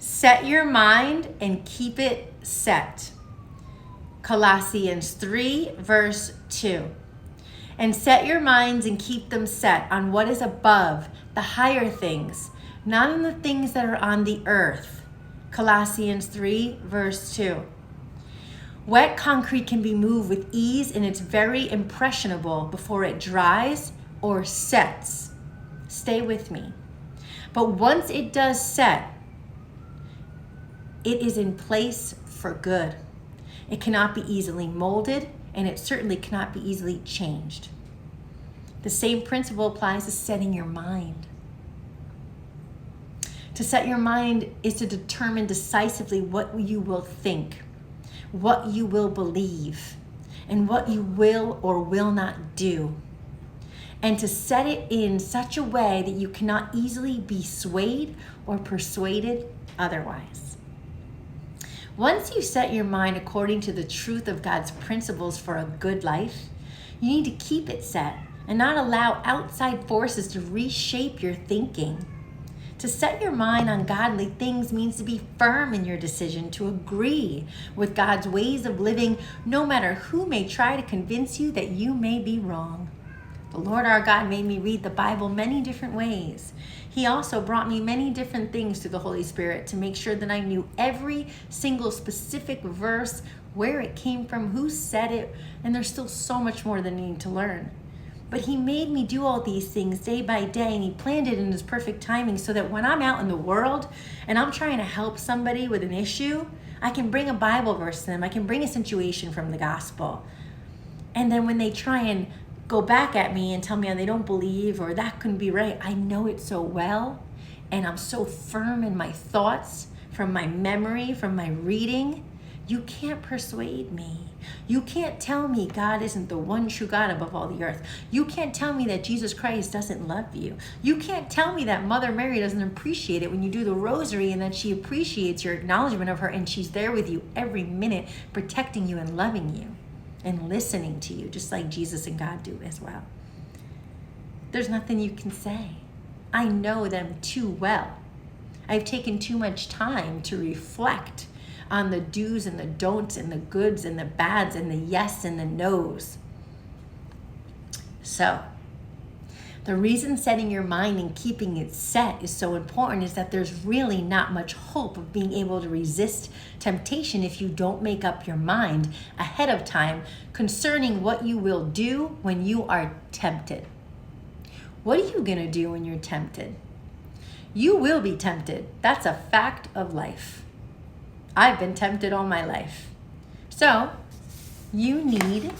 Set your mind and keep it set. Colossians 3, verse 2. And set your minds and keep them set on what is above, the higher things, not on the things that are on the earth. Colossians 3, verse 2. Wet concrete can be moved with ease and it's very impressionable before it dries or sets. Stay with me. But once it does set, it is in place for good. It cannot be easily molded, and it certainly cannot be easily changed. The same principle applies to setting your mind. To set your mind is to determine decisively what you will think, what you will believe, and what you will or will not do. And to set it in such a way that you cannot easily be swayed or persuaded otherwise. Once you set your mind according to the truth of God's principles for a good life, you need to keep it set and not allow outside forces to reshape your thinking. To set your mind on godly things means to be firm in your decision to agree with God's ways of living, no matter who may try to convince you that you may be wrong. The Lord our God made me read the Bible many different ways. He also brought me many different things through the Holy Spirit to make sure that I knew every single specific verse, where it came from, who said it, and there's still so much more that I need to learn. But He made me do all these things day by day, and He planned it in His perfect timing so that when I'm out in the world and I'm trying to help somebody with an issue, I can bring a Bible verse to them. I can bring a situation from the gospel. And then when they try and go back at me and tell me they don't believe or that couldn't be right, I know it so well, and I'm so firm in my thoughts from my memory, from my reading. You can't persuade me. You can't tell me God isn't the one true God above all the earth. You can't tell me that Jesus Christ doesn't love you. You can't tell me that Mother Mary doesn't appreciate it when you do the rosary and that she appreciates your acknowledgement of her and she's there with you every minute, protecting you and loving you and listening to you, just like Jesus and God do as well. There's nothing you can say. I know them too well. I've taken too much time to reflect on the do's and the don'ts and the goods and the bads and the yes and the no's. So, the reason setting your mind and keeping it set is so important is that there's really not much hope of being able to resist temptation if you don't make up your mind ahead of time concerning what you will do when you are tempted. What are you going to do when you're tempted? You will be tempted. That's a fact of life. I've been tempted all my life. So, you need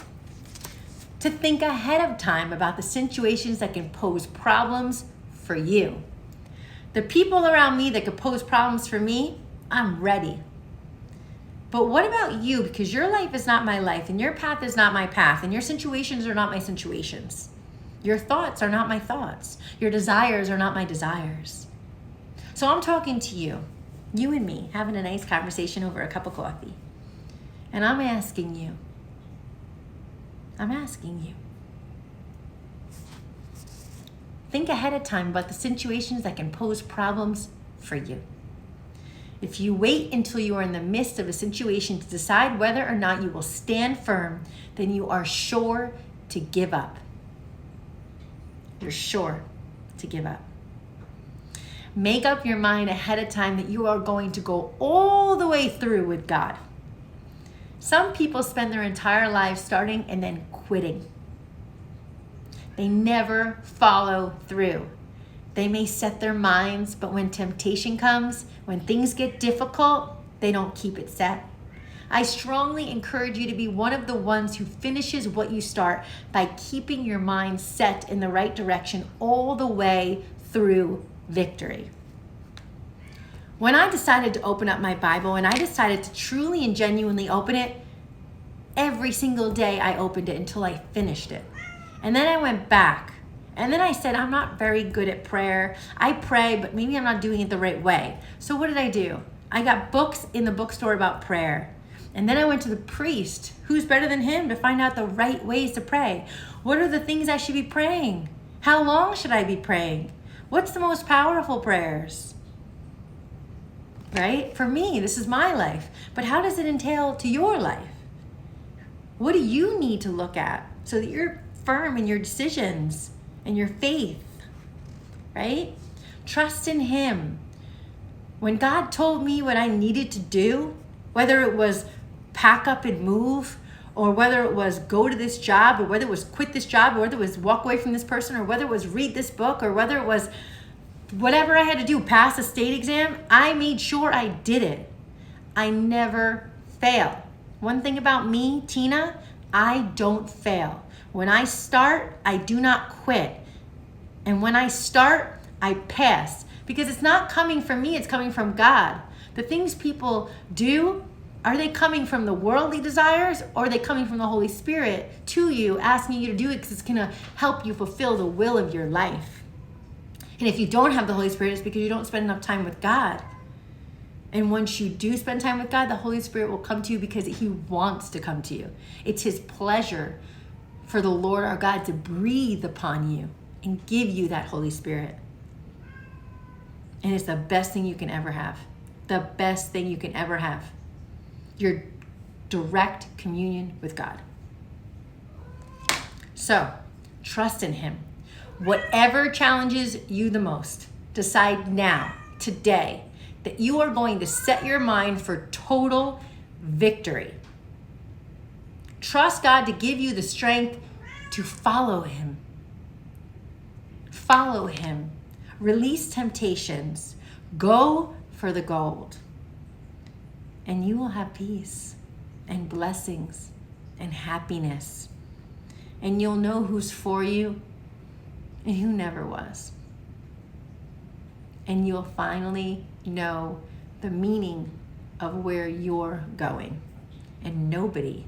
to think ahead of time about the situations that can pose problems for you. The people around me that could pose problems for me, I'm ready. But what about you? Because your life is not my life, and your path is not my path, and your situations are not my situations. Your thoughts are not my thoughts. Your desires are not my desires. So I'm talking to you and me, having a nice conversation over a cup of coffee. And I'm asking you, think ahead of time about the situations that can pose problems for you. If you wait until you are in the midst of a situation to decide whether or not you will stand firm, then you are sure to give up. You're sure to give up. Make up your mind ahead of time that you are going to go all the way through with God. Some people spend their entire lives starting and then quitting. They never follow through. They may set their minds, but when temptation comes, when things get difficult, they don't keep it set. I strongly encourage you to be one of the ones who finishes what you start by keeping your mind set in the right direction all the way through victory. When I decided to open up my Bible and I decided to truly and genuinely open it, every single day I opened it until I finished it. And then I went back. And then I said, I'm not very good at prayer. I pray, but maybe I'm not doing it the right way. So what did I do? I got books in the bookstore about prayer. And then I went to the priest. Who's better than him to find out the right ways to pray? What are the things I should be praying? How long should I be praying? What's the most powerful prayers? right? For me, this is my life. But how does it entail to your life? What do you need to look at so that you're firm in your decisions and your faith, right? Trust in Him. When God told me what I needed to do, whether it was pack up and move, or whether it was go to this job, or whether it was quit this job, or whether it was walk away from this person, or whether it was read this book, or whether it was whatever I had to do, pass a state exam, I made sure I did it. I never fail. One thing about me, Tina, I don't fail. When I start, I do not quit. And when I start, I pass. Because it's not coming from me, it's coming from God. The things people do, are they coming from the worldly desires, or are they coming from the Holy Spirit to you, asking you to do it because it's going to help you fulfill the will of your life? And if you don't have the Holy Spirit, it's because you don't spend enough time with God. And once you do spend time with God, the Holy Spirit will come to you because He wants to come to you. It's His pleasure for the Lord our God to breathe upon you and give you that Holy Spirit. And it's the best thing you can ever have. The best thing you can ever have. Your direct communion with God. So, trust in Him. Whatever challenges you the most, decide now, today, that you are going to set your mind for total victory. Trust God to give you the strength to follow Him. Follow Him. Release temptations. Go for the gold. And you will have peace and blessings and happiness. And you'll know who's for you and who never was. And you'll finally know the meaning of where you're going. And nobody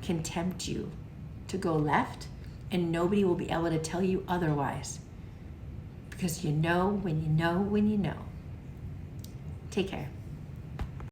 can tempt you to go left, and nobody will be able to tell you otherwise. Because you know when you know when you know. Take care.